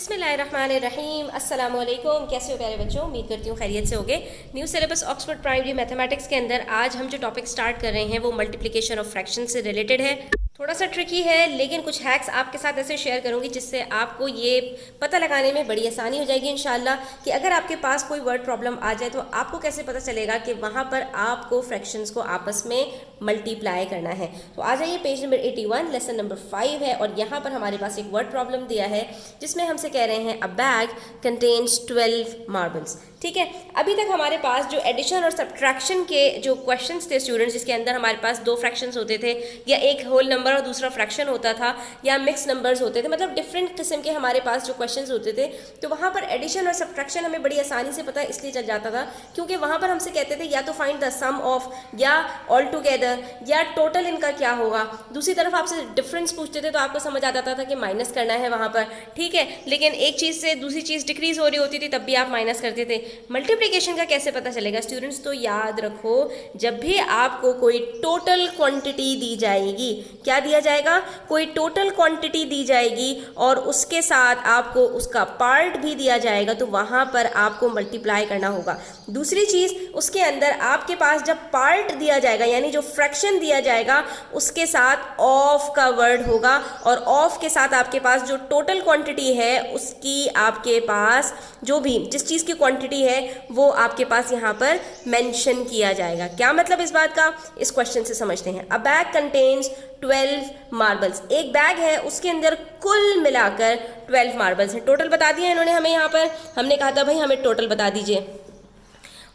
बिस्मिल्लाहिर्रहमानिर्रहीम। अस्सलाम वालेकुम। कैसे हो प्यारे बच्चों? उम्मीद करती हूँ खैरियत से होगे। New syllabus Oxford primary mathematics के अंदर आज हम जो टॉपिक स्टार्ट कर रहे हैं वो मल्टीप्लिकेशन ऑफ फ्रैक्शन से रिलेटेड है। थोड़ा सा ट्रिकी है लेकिन कुछ हैक्स आपके साथ ऐसे शेयर करूंगी जिससे आपको ये पता लगाने में बड़ी आसानी हो जाएगी इंशाल्लाह कि अगर आपके पास कोई वर्ड प्रॉब्लम आ जाए तो आपको कैसे पता चलेगा कि वहाँ पर आपको फ्रैक्शंस को आपस में मल्टीप्लाई करना है। तो आ जाइए पेज नंबर 81 लेसन नंबर 5 है और यहाँ पर हमारे पास एक वर्ड प्रॉब्लम दिया है जिसमें हमसे कह रहे हैं अ बैग कंटेन्स 12 मार्बल्स। ठीक है, अभी तक हमारे पास जो एडिशन और सब्ट्रैक्शन के जो क्वेश्चंस थे स्टूडेंट्स, जिसके अंदर हमारे पास दो फ्रैक्शंस होते थे या एक होल नंबर और दूसरा फ्रैक्शन होता था या मिक्स नंबर्स होते थे, मतलब डिफरेंट किस्म के हमारे पास जो क्वेश्चंस होते थे, तो वहाँ पर एडिशन और सब्ट्रैक्शन हमें बड़ी आसानी से पता इसलिए चल जाता था क्योंकि वहाँ पर हमसे कहते थे या तो फाइंड द सम ऑफ या ऑल टुगेदर या टोटल इनका क्या होगा। दूसरी तरफ आपसे डिफरेंस पूछते थे तो आपको समझ आ जाता था कि माइनस करना है वहाँ पर। ठीक है, लेकिन एक चीज़ से दूसरी चीज़ डिक्रीज हो रही होती थी तब भी आप माइनस करते थे। मल्टीप्लिकेशन का कैसे पता चलेगा स्टूडेंट्स? तो याद रखो, जब भी आपको कोई टोटल क्वांटिटी दी जाएगी, क्या दिया जाएगा? कोई टोटल क्वांटिटी दी जाएगी और उसके साथ आपको उसका पार्ट भी दिया जाएगा तो वहां पर आपको मल्टीप्लाई करना होगा। दूसरी चीज, उसके अंदर आपके पास जब पार्ट दिया जाएगा यानी जो फ्रैक्शन दिया जाएगा उसके साथ ऑफ का वर्ड होगा और ऑफ के साथ आपके पास जो टोटल क्वांटिटी है उसकी आपके पास जो भी जिस चीज़ की क्वांटिटी है वो आपके पास यहाँ पर मेंशन किया जाएगा। क्या मतलब इस बात का? इस क्वेश्चन से समझते हैं। अ बैग कंटेन्स 12 मार्बल्स। एक बैग है उसके अंदर कुल मिलाकर 12 मार्बल्स हैं। टोटल बता दिया इन्होंने हमें, यहाँ पर हमने कहा था भाई हमें टोटल बता दीजिए।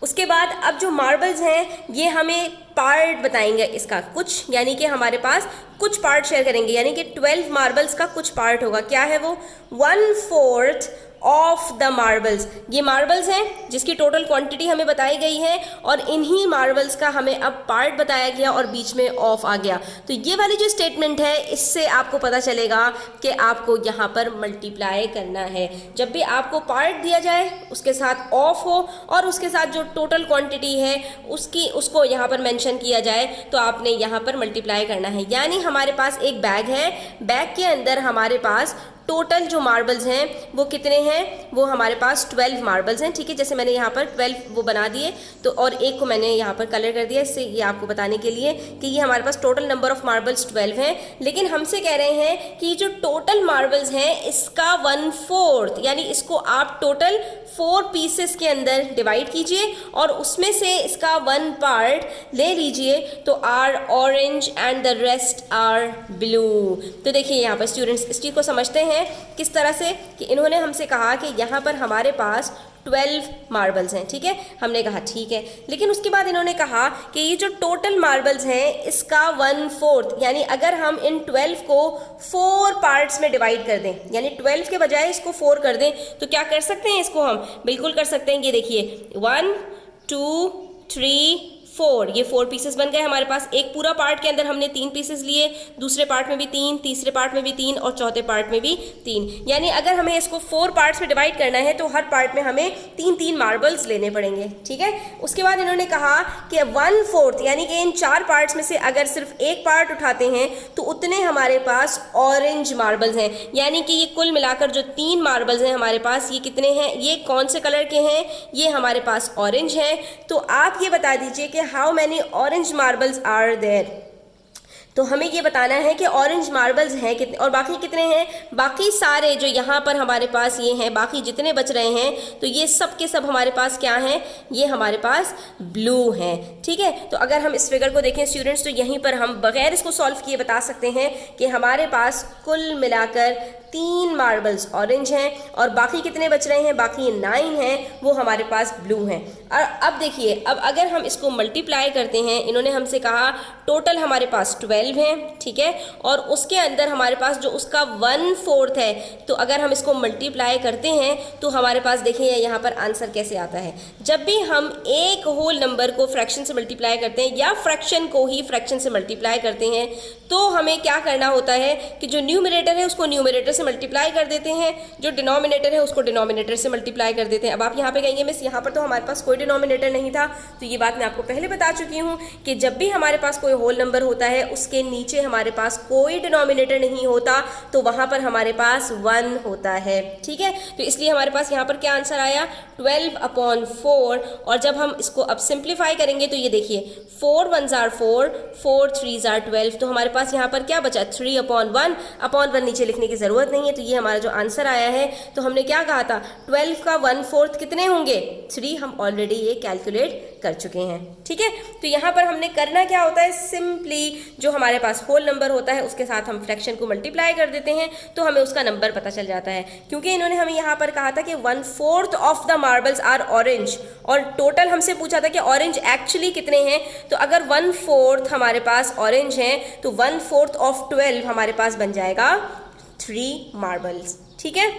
उसके बाद अब जो मार्बल्स हैं ये हमें पार्ट बताएंगे इसका कुछ, यानी कि हमारे पास कुछ पार्ट शेयर करेंगे, यानी कि 12 मार्बल्स का कुछ पार्ट होगा। क्या है वो? 1/4 ऑफ द मार्बल्स। ये मार्बल्स हैं जिसकी टोटल क्वांटिटी हमें बताई गई है और इन्हीं मार्बल्स का हमें अब पार्ट बताया गया और बीच में ऑफ आ गया। तो ये वाली जो स्टेटमेंट है इससे आपको पता चलेगा कि आपको यहाँ पर मल्टीप्लाई करना है। जब भी आपको पार्ट दिया जाए उसके साथ ऑफ हो और उसके साथ जो टोटल क्वांटिटी है उसको यहाँ पर मेंशन किया जाए तो आपने यहाँ पर मल्टीप्लाई करना है। यानी हमारे पास एक बैग है, बैग के अंदर हमारे पास टोटल जो मार्बल्स हैं वो कितने हैं? वो हमारे पास 12 मार्बल्स हैं। ठीक है, जैसे मैंने यहाँ पर 12 वो बना दिए तो और एक को मैंने यहाँ पर कलर कर दिया, इससे ये आपको बताने के लिए कि ये हमारे पास टोटल नंबर ऑफ मार्बल्स 12 हैं। लेकिन हमसे कह रहे हैं कि जो टोटल मार्बल्स हैं इसका 1/4 यानी इसको आप टोटल 4 पीसेस के अंदर डिवाइड कीजिए और उसमें से इसका 1 पार्ट ले लीजिए तो are orange and the rest are blue. तो देखिए यहाँ पर स्टूडेंट्स इस चीज़ को समझते हैं किस तरह से कि इन्होंने हमसे कहा कि यहाँ पर हमारे पास 12 मार्बल्स हैं। ठीक है, हमने कहा ठीक है, लेकिन उसके बाद इन्होंने कहा कि ये जो टोटल मार्बल्स हैं इसका 1/4 यानी अगर हम इन 12 को 4 पार्ट्स में डिवाइड कर दें, यानी 12 के बजाय इसको 4 कर दें तो क्या कर सकते हैं? इसको हम बिल्कुल कर सकते हैं। ये देखिए 1 2 3 4, ये 4 पीसेस बन गए हमारे पास। एक पूरा पार्ट के अंदर हमने 3 पीसेस लिए, दूसरे पार्ट में भी 3, तीसरे पार्ट में भी 3 और चौथे पार्ट में भी 3। यानी अगर हमें इसको 4 पार्ट्स में डिवाइड करना है तो हर पार्ट में हमें 3-3 मार्बल्स लेने पड़ेंगे। ठीक है, उसके बाद इन्होंने कहा कि 1/4 यानी कि इन 4 पार्ट्स में से अगर सिर्फ एक पार्ट उठाते हैं तो उतने हमारे पास ऑरेंज मार्बल्स हैं। यानी कि ये कुल मिलाकर जो 3 मार्बल्स हैं हमारे पास, ये कितने हैं? ये कौन से कलर के हैं? ये हमारे पास ऑरेंज हैं। तो आप ये बता दीजिए कि how many orange marbles are there. तो हमें ये बताना है कि ऑरेंज मार्बल्स हैं कितने और बाकी कितने हैं। बाकी सारे जो यहाँ पर हमारे पास ये हैं, बाकी जितने बच रहे हैं तो ये सब के सब हमारे पास क्या हैं? ये हमारे पास ब्लू हैं। ठीक है, तो अगर हम इस फिगर को देखें स्टूडेंट्स तो यहीं पर हम बगैर इसको सॉल्व किए बता सकते हैं कि हमारे पास कुल मिलाकर 3 मार्बल्स ऑरेंज हैं और बाकी कितने बच रहे हैं? बाकी 9 हैं, वो हमारे पास ब्लू हैं। और अब देखिए, अब अगर हम इसको मल्टीप्लाई करते हैं, इन्होंने हमसे कहा टोटल हमारे पास 12 हैं। ठीक है, और उसके अंदर हमारे पास जो उसका 1/4 है, तो अगर हम इसको मल्टीप्लाई करते हैं तो हमारे पास देखिए यहाँ पर आंसर कैसे आता है। जब भी हम एक होल नंबर को फ्रैक्शन से मल्टीप्लाई करते हैं या फ्रैक्शन को ही फ्रैक्शन से मल्टीप्लाई करते हैं तो हमें क्या करना होता है कि जो न्यूमरेटर है उसको न्यूमरेटर से मल्टीप्लाई कर देते हैं, जो डिनोमिनेटर है उसको डिनोमिनेटर से मल्टीप्लाई कर देते हैं। अब आप यहाँ पे कहेंगे मिस यहाँ पर तो हमारे पास कोई डिनोमिनेटर नहीं था, तो ये बात मैं आपको पहले बता चुकी हूँ कि जब भी हमारे पास कोई होल नंबर होता है उसके नीचे हमारे पास कोई डिनोमिनेटर नहीं होता तो वहाँ पर हमारे पास 1 होता है। ठीक है, तो इसलिए हमारे पास यहाँ पर क्या आंसर आया 12/4। और जब हम इसको अब सिंप्लीफाई करेंगे तो ये देखिए 4 1s are 4, 4 3s are 12, तो हमारे पास यहाँ पर क्या बचा 3/1 नीचे लिखने की जरूरत नहीं है। तो ये हमारा जो आंसर आया है, तो हमने क्या कहा था 12 का 1/4 कितने होंगे 3, हम ऑलरेडी ये कैलकुलेट कर चुके हैं। ठीक है, तो यहाँ पर हमने करना क्या होता है, सिंपली जो हमारे पास होल नंबर होता है उसके साथ हम फ्रैक्शन को मल्टीप्लाई कर देते हैं तो हमें उसका नंबर पता चल जाता है। क्योंकि इन्होंने हमें यहाँ पर कहा था कि 1/4 of the marbles are orange, और टोटल हमसे पूछा था कि ऑरेंज एक्चुअली कितने हैं। तो अगर 1/4 हमारे पास ऑरेंज हैं तो 1/4 ऑफ 12 हमारे पास बन जाएगा 3 मार्बल्स। ठीक है,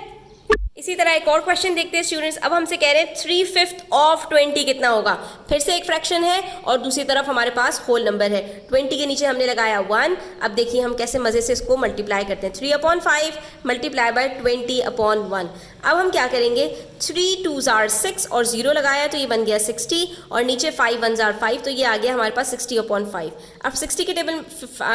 इसी तरह एक और क्वेश्चन देखते हैं स्टूडेंट्स। अब हमसे कह रहे हैं 3/5 ऑफ 20 कितना होगा। फिर से एक फ्रैक्शन है और दूसरी तरफ हमारे पास होल नंबर है। 20 के नीचे हमने लगाया 1। अब देखिए हम कैसे मजे से इसको मल्टीप्लाई करते हैं। 3/5 मल्टीप्लाई बाय 20/1। अब हम क्या करेंगे 3 2s are 6 और 0 लगाया तो ये बन गया 60, और नीचे 5 1s are 5 तो ये आ गया हमारे पास 60/5। अब 60 के टेबल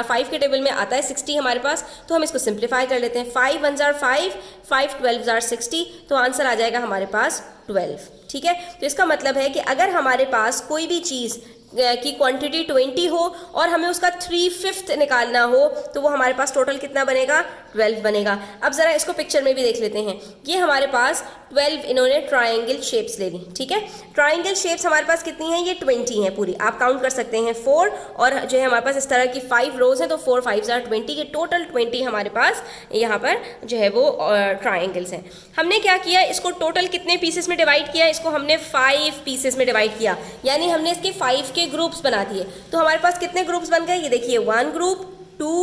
5 के टेबल में आता है 60 हमारे पास, तो हम इसको सिंप्लीफाई कर लेते हैं। 5 1s are 5, 5 12s are 60, तो आंसर आ जाएगा हमारे पास 12। ठीक है, तो इसका मतलब है कि अगर हमारे पास कोई भी चीज़ की क्वांटिटी 20 हो और हमें उसका 3/5 निकालना हो तो वो हमारे पास टोटल कितना बनेगा 12 बनेगा। अब ज़रा इसको पिक्चर में भी देख लेते हैं। ये हमारे पास 12 इन्होंने ट्रायंगल शेप्स ले ली। ठीक है, ट्रायंगल शेप्स हमारे पास कितनी हैं, ये 20 हैं पूरी, आप काउंट कर सकते हैं 4, और जो है हमारे पास इस तरह की 5 रोज हैं तो 4 5s are 20 के टोटल 20 हमारे पास यहाँ पर जो है वो ट्रायंगल्स हैं। हमने क्या किया, इसको टोटल कितने पीसेस में डिवाइड किया, इसको हमने 5 पीसेस में डिवाइड किया, यानी हमने इसके 5 के ग्रुप्स बना दिए। तो हमारे पास कितने ग्रुप्स बन गए, ये देखिए 1 ग्रुप 2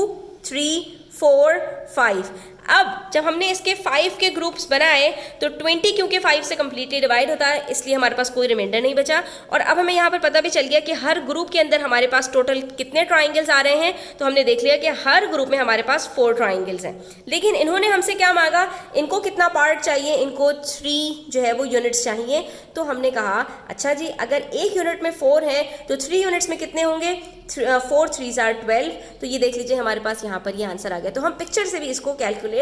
3 4 5। अब जब हमने इसके 5 के ग्रुप्स बनाए तो 20 क्योंकि 5 से कम्प्लीटली डिवाइड होता है इसलिए हमारे पास कोई रिमाइंडर नहीं बचा। और अब हमें यहाँ पर पता भी चल गया कि हर ग्रुप के अंदर हमारे पास टोटल कितने ट्राइंगल्स आ रहे हैं। तो हमने देख लिया कि हर ग्रुप में हमारे पास 4 ट्राइंगल्स हैं। लेकिन इन्होंने हमसे क्या मांगा, इनको कितना पार्ट चाहिए, इनको 3 जो है वो यूनिट्स चाहिए। तो हमने कहा अच्छा जी अगर एक यूनिट में 4 है तो 3 यूनिट्स में कितने होंगे, 4 3s are 12। तो ये देख लीजिए हमारे पास यहाँ पर ये आंसर आ गया। तो हम पिक्चर से भी इसको कैलकुलेट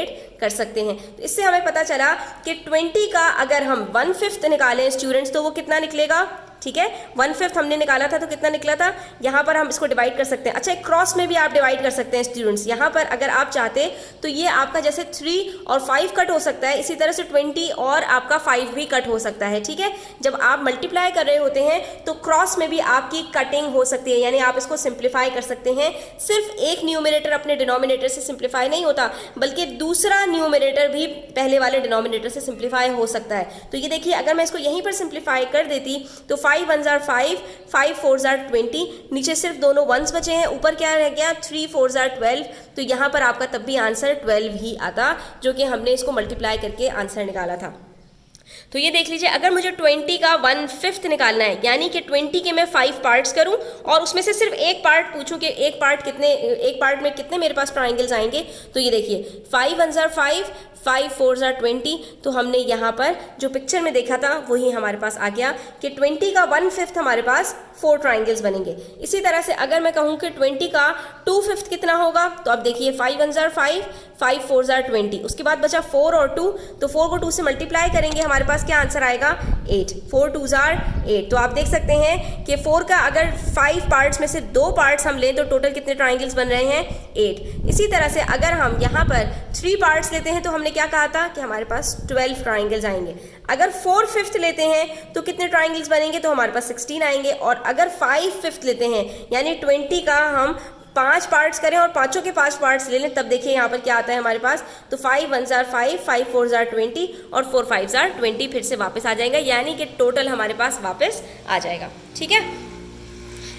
कर सकते हैं। तो इससे हमें पता चला कि 20 का अगर हम 1/5 निकालें स्टूडेंट्स तो वो कितना निकलेगा। ठीक है, 1/5 हमने निकाला था तो कितना निकला था, यहाँ पर हम इसको डिवाइड कर सकते हैं। अच्छा एक क्रॉस में भी आप डिवाइड कर सकते हैं स्टूडेंट्स। यहाँ पर अगर आप चाहते तो ये आपका जैसे 3 और 5 कट हो सकता है, इसी तरह से 20 और आपका 5 भी कट हो सकता है। ठीक है, जब आप मल्टीप्लाई कर रहे होते हैं तो क्रॉस में भी आपकी कटिंग हो सकती है, यानी आप इसको सिंप्लीफाई कर सकते हैं। सिर्फ एक न्यूमरेटर अपने डिनोमिनेटर से सिंप्लीफाई नहीं होता बल्कि दूसरा न्यूमरेटर भी पहले वाले डिनोमिनेटर से सिंप्लीफाई हो सकता है। तो ये देखिए अगर मैं इसको यहीं पर सिंप्लीफाई कर देती तो 5 1s are 5, 5 4s are 20, नीचे सिर्फ दोनों 1s बचे हैं, ऊपर क्या रह गया 3 4s are 12। तो यहाँ पर आपका तब भी आंसर 12 ही आता जो कि हमने इसको मल्टीप्लाई करके आंसर निकाला था। तो ये देख लीजिए अगर मुझे 20 का 1/5 निकालना है यानी कि 20 के मैं 5 पार्ट्स करूं और उसमें से सिर्फ एक पार्ट पूछूं कि एक पार्ट में कितने मेरे पास ट्राइंगल्स आएंगे। तो ये देखिए 5 1s are 5, 5 4s are 20। तो हमने यहाँ पर जो पिक्चर में देखा था वही हमारे पास आ गया कि 20 का 1/5 हमारे पास 4 ट्राइंगल्स बनेंगे। इसी तरह से अगर मैं कहूँ कि 20 का 2/5 कितना होगा तो अब देखिए 5 1s are 5, 5 4s are 20, उसके बाद बचा 4 और 2, तो 4 को 2 से मल्टीप्लाई करेंगे हमारे पास क्या आंसर आएगा 8, 4 2s are 8। तो आप देख सकते हैं कि 4 का अगर 5 पार्ट्स में से 2 पार्ट्स हम लें तो टोटल कितने ट्राइंगल्स बन रहे हैं 8। इसी तरह से अगर हम यहाँ पर 3 पार्ट्स लेते हैं तो हमने क्या कहा था कि हमारे पास 12 ट्राइंगल्स आएंगे। अगर 4/5 लेते हैं तो कितने ट्राइंगल्स बनेंगे तो हमारे पास 16 आएंगे। और अगर 5/5 लेते हैं यानी 20 का हम 5 पार्ट्स करें और पांचों के 5 पार्ट्स ले लें तब देखिए यहाँ पर क्या आता है हमारे पास। तो 5 1s are 5, 5 4s are 20 और 4 5s are 20 फिर से वापस आ जाएगा, यानी कि टोटल हमारे पास वापस आ जाएगा। ठीक है,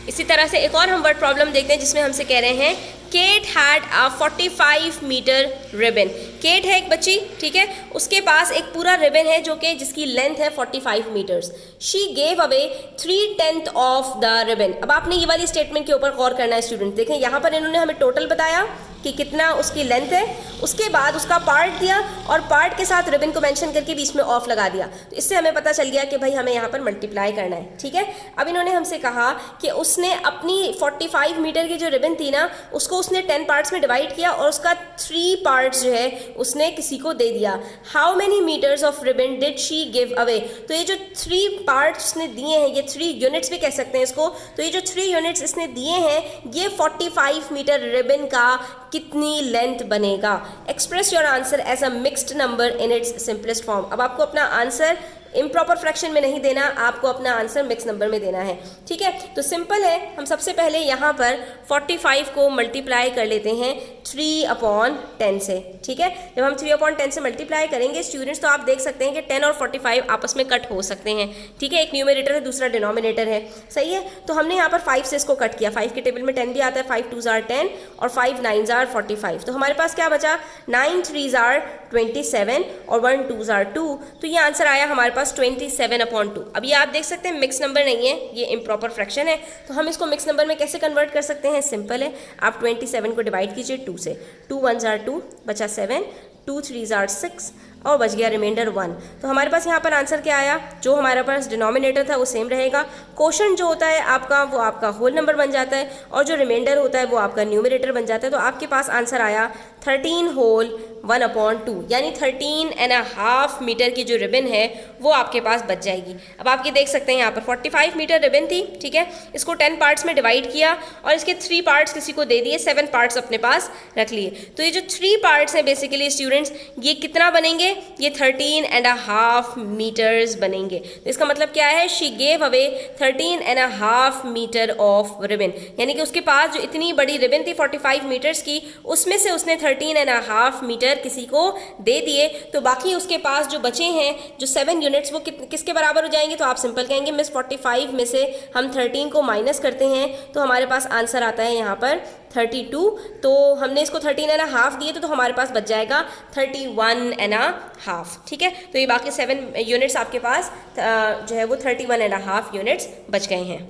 इसी तरह से एक और हम वर्ड प्रॉब्लम देखते हैं जिसमें हमसे कह रहे हैं Kate had a 45 metre ribbon. Kate है एक बच्ची, ठीक है, उसके पास एक पूरा रिबन है जो कि जिसकी लेंथ है 45 metres. She gave away 3/10 of the ribbon. अब आपने ये वाली स्टेटमेंट के ऊपर गौर करना है स्टूडेंट। देखें यहाँ पर इन्होंने हमें टोटल बताया कि कितना उसकी लेंथ है, उसके बाद उसका पार्ट दिया और पार्ट के साथ रिबन को मेंशन करके बीच में ऑफ लगा दिया। तो इससे हमें पता चल गया कि भाई हमें यहाँ पर मल्टीप्लाई करना है, ठीक है। अब इन्होंने हमसे कहा कि उसने अपनी 45 मीटर की जो रिबन थी ना, उसको उसने 10 पार्ट्स में डिवाइड किया और उसका 3 पार्ट्स जो है उसने किसी को दे दिया। How many metres of ribbon did she give away. तो ये जो 3 पार्ट्स उसने दिए हैं, ये 3 यूनिट्स भी कह सकते हैं इसको, तो ये जो 3 यूनिट्स इसने दिए हैं, ये 45 मीटर रिबन का कितनी लेंथ बनेगा। Express your answer as a mixed number in its simplest form. अब आपको अपना आंसर इम्प्रॉपर फ्रैक्शन में नहीं देना, आपको अपना आंसर मिक्स नंबर में देना है, ठीक है। तो सिंपल है, हम सबसे पहले यहाँ पर 45 को मल्टीप्लाई कर लेते हैं 3/10 से, ठीक है। जब हम 3/10 से मल्टीप्लाई करेंगे स्टूडेंट्स, तो आप देख सकते हैं कि 10 और 45 आपस में कट हो सकते हैं, ठीक है। एक न्यूमरेटर है, दूसरा डिनोमिनेटर है, सही है। तो हमने यहाँ पर 5 से इसको कट किया। 5 के टेबल में 10 भी आता है, 5 2s are 10 और 5 9s are 45। तो हमारे पास क्या बचा, 9 3s are 27 और 1 2s are 2। तो ये आंसर आया हमारे पास 27/2। अब ये आप देख सकते हैं मिक्स नंबर नहीं है, ये इम्प्रॉपर फ्रैक्शन है। तो हम इसको मिक्स नंबर में कैसे कन्वर्ट कर सकते हैं, सिंपल है, आप 27 को डिवाइड कीजिए 2 से, 2 1s are 2, बचा 7, 2 3s are 6 और बच गया रिमाइंडर 1। तो हमारे पास यहाँ पर आंसर क्या आया, जो हमारे पास डिनोमिनेटर था वो सेम रहेगा, क्वोशंट जो होता है आपका वो आपका होल नंबर बन जाता है और जो रिमाइंडर होता है वो आपका न्यूमरेटर बन जाता है। तो आपके पास आंसर आया 13 होल 1/2, यानी 13.5 मीटर की जो रिबन है वो आपके पास बच जाएगी। अब आप ये देख सकते हैं यहाँ पर 45 मीटर रिबन थी, ठीक है। इसको 10 पार्ट्स में डिवाइड किया और इसके 3 पार्ट्स किसी को दे दिए, 7 पार्ट्स अपने पास रख लिए। तो ये जो 3 पार्ट्स हैं बेसिकली स्टूडेंट्स, ये कितना बनेंगे, ये 13.5 मीटर्स बनेंगे। तो इसका मतलब क्या है, she gave away 13.5 metre of ribbon, यानी कि उसके पास जो इतनी बड़ी रिबन थी 45 मीटर्स की, उसमें से उसने 13.5 मीटर किसी को दे दिए। तो बाकी उसके पास जो बचे हैं जो 7 यूनिट्स, वो किसके बराबर हो जाएंगे। तो आप सिंपल कहेंगे मिस 45 में से हम 13 को माइनस करते हैं तो हमारे पास आंसर आता है यहाँ पर 32। तो हमने इसको 13.5 दिए तो हमारे पास बच जाएगा 31.5, ठीक है। तो ये बाकी 7 यूनिट्स आपके पास जो है वो 31.5 यूनिट्स बच गए हैं।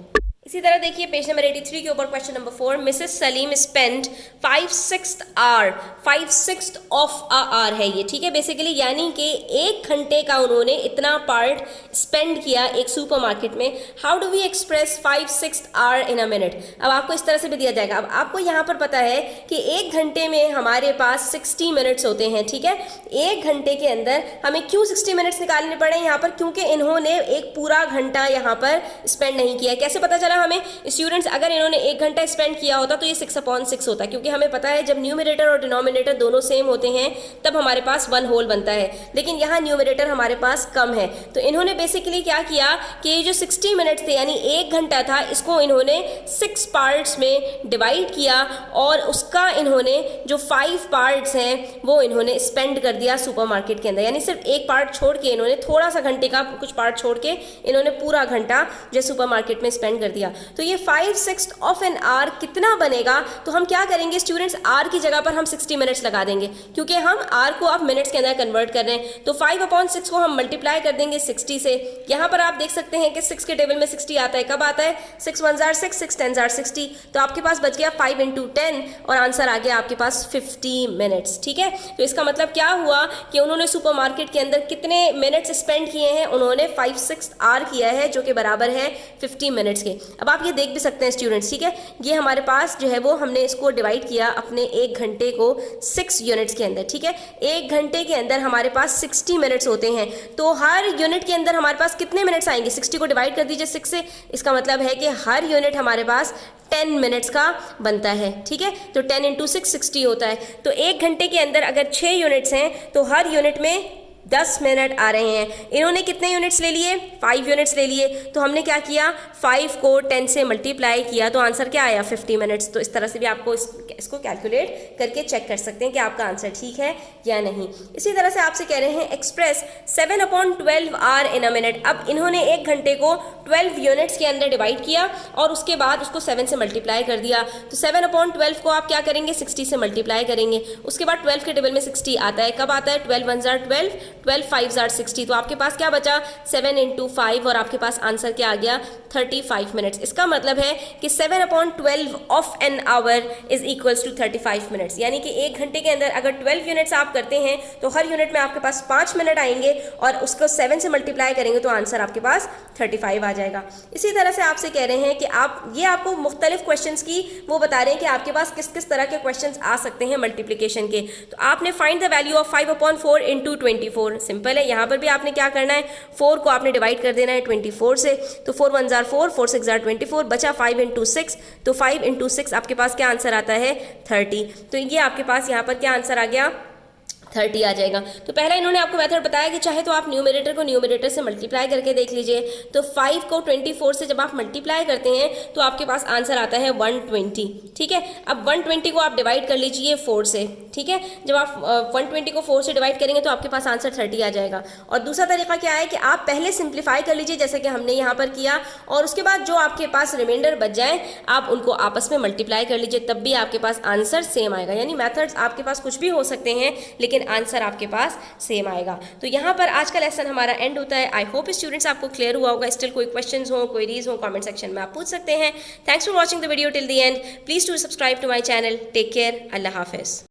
इसी तरह देखिए पेज नंबर 83 के ऊपर question number 4, Mrs Salim spend 5/6 hour, 5/6 of a hour है ये, ठीक है। बेसिकली यानी कि 1 घंटे का उन्होंने इतना पार्ट स्पेंड किया एक सुपरमार्केट में। How do we express 5/6 hour in a minute. अब आपको इस तरह से भी दिया जाएगा। अब आपको यहाँ पर पता है कि 1 घंटे में हमारे पास 60 मिनट्स होते हैं, ठीक है। 1 घंटे के अंदर हमें क्यों 60 मिनट्स निकालने पड़े यहाँ पर, क्योंकि इन्होंने एक पूरा घंटा यहाँ पर स्पेंड नहीं किया। कैसे पता चला हमें स्टूडेंट्स, अगर इन्होंने 1 घंटा स्पेंड किया होता तो ये 6/6 होता, क्योंकि हमें पता है जब न्यूमरेटर और डिनोमिनेटर दोनों सेम होते हैं तब हमारे पास 1 होल बनता है, लेकिन यहाँ न्यूमरेटर हमारे पास कम है। तो इन्होंने बेसिकली क्या किया कि ये जो 60 मिनट्स थे यानी 1 घंटा था, इसको इन्होंने 6 पार्ट्स में डिवाइड किया और उसका इन्होंने जो 5 पार्ट्स हैं वो इन्होंने स्पेंड कर दिया सुपरमार्केट के अंदर, यानी सिर्फ एक पार्ट छोड़ के इन्होंने थोड़ा सा घंटे का कुछ पार्ट छोड़ के इन्होंने पूरा घंटा जो सुपरमार्केट में स्पेंड कर दिया। तो ये 5/6 ऑफ एन आवर कितना बनेगा। तो हम क्या करेंगे स्टूडेंट्स, आर की जगह पर हम 60 मिनट्स लगा देंगे, क्योंकि हम आर को अब मिनट्स के अंदर कन्वर्ट कर रहे हैं। तो 5/6 को हम मल्टीप्लाई कर देंगे 60 से। यहाँ पर आप देख सकते हैं कि 6 के टेबल में 60 आता है, कब आता है, 6 1s are 6, 6 10s are 60। तो आपके पास बच गया 5 × 10 और आंसर आ गया आपके पास 50 मिनट्स, ठीक है। तो इसका मतलब क्या हुआ कि उन्होंने सुपरमार्केट के अंदर कितने मिनट्स स्पेंड किए हैं, उन्होंने 5/6 आवर किया है, जो कि बराबर है 50 मिनट्स के। अब आप ये देख भी सकते हैं स्टूडेंट्स, ठीक है। ये हमारे पास जो है वो हमने इसको डिवाइड किया अपने 1 घंटे को 6 यूनिट्स के अंदर, ठीक है। 1 घंटे के अंदर हमारे पास 60 मिनट्स होते हैं, तो हर यूनिट के अंदर हमारे पास कितने मिनट्स आएंगे, 60 को डिवाइड कर दीजिए 6 से। इसका मतलब है कि हर यूनिट हमारे पास 10 मिनट्स का बनता है, ठीक है। तो 10 × 6 60 होता है। तो 1 घंटे के अंदर अगर 6 यूनिट्स हैं तो हर यूनिट में 10 मिनट आ रहे हैं। इन्होंने कितने यूनिट्स ले लिए, 5 यूनिट्स ले लिए। तो हमने क्या किया, 5 को 10 से मल्टीप्लाई किया तो आंसर क्या आया, 50 मिनट्स। तो इस तरह से भी आपको इसको कैलकुलेट करके चेक कर सकते हैं कि आपका आंसर ठीक है या नहीं। इसी तरह से आपसे कह रहे हैं express 7/12 hour in a minute. अब इन्होंने 1 घंटे को 12 यूनिट्स के अंदर डिवाइड किया और उसके बाद उसको 7 से मल्टीप्लाई कर दिया। तो 7/12 को आप क्या करेंगे, 60 से मल्टीप्लाई करेंगे। उसके बाद 12 के टेबल में 60 आता है, कब आता है, 12 1s are 12, 12 5 आर 60, तो आपके पास क्या बचा 7 इंटू 5 और आपके पास आंसर क्या आ गया 35 मिनट्स। इसका मतलब है कि 7/12 of an hour is equals to 35 minutes, यानी कि 1 घंटे के अंदर अगर 12 यूनिट्स आप करते हैं तो हर यूनिट में आपके पास 5 मिनट आएंगे और उसको 7 से मल्टीप्लाई करेंगे तो आंसर आपके पास 35 आ जाएगा। इसी तरह से आपसे कह रहे हैं कि ये आपको मुख्तलिफ क्वेश्चंस की वो बता रहे हैं कि आपके पास किस किस तरह के क्वेश्चंस आ सकते हैं मल्टीप्लिकेशन के। तो आपने find the value of 5/4 into 24, simple है। यहाँ पर भी आपने क्या करना है, 4 को आपने डिवाइड कर देना है 24 से, तो 4 1 जार 4, 4 6 जार 24, बचा 5 इंटू 6, तो 5 इंटू 6 आपके पास क्या आंसर आता है 30। तो ये आपके पास यहाँ पर क्या आंसर आ गया 30 आ जाएगा। तो पहला इन्होंने आपको मेथड बताया कि चाहे तो आप न्यूमरेटर को न्यूमरेटर से मल्टीप्लाई करके देख लीजिए। तो 5 को 24 से जब आप मल्टीप्लाई करते हैं तो आपके पास आंसर आता है 120, ठीक है। अब 120 को आप डिवाइड कर लीजिए 4 से, ठीक है। जब आप 120 को 4 से डिवाइड करेंगे तो आपके पास आंसर 30 आ जाएगा। और दूसरा तरीका क्या है कि आप पहले सिंप्लीफाई कर लीजिए जैसे कि हमने यहाँ पर किया, और उसके बाद जो आपके पास रिमाइंडर बच जाए आप उनको आपस में मल्टीप्लाई कर लीजिए, तब भी आपके पास आंसर सेम आएगा। यानी मेथड्स आपके पास कुछ भी हो सकते हैं लेकिन आंसर आपके पास सेम आएगा। तो यहाँ पर आज का लेसन हमारा एंड होता है। आई होप स्टूडेंट्स आपको क्लियर हुआ होगा। स्टिल कोई क्वेश्चंस हो, क्वेरीज हो, कमेंट सेक्शन में आप पूछ सकते हैं। Thanks for watching the video till the end. Please to subscribe to my channel. Take care. अल्लाह हाफिज।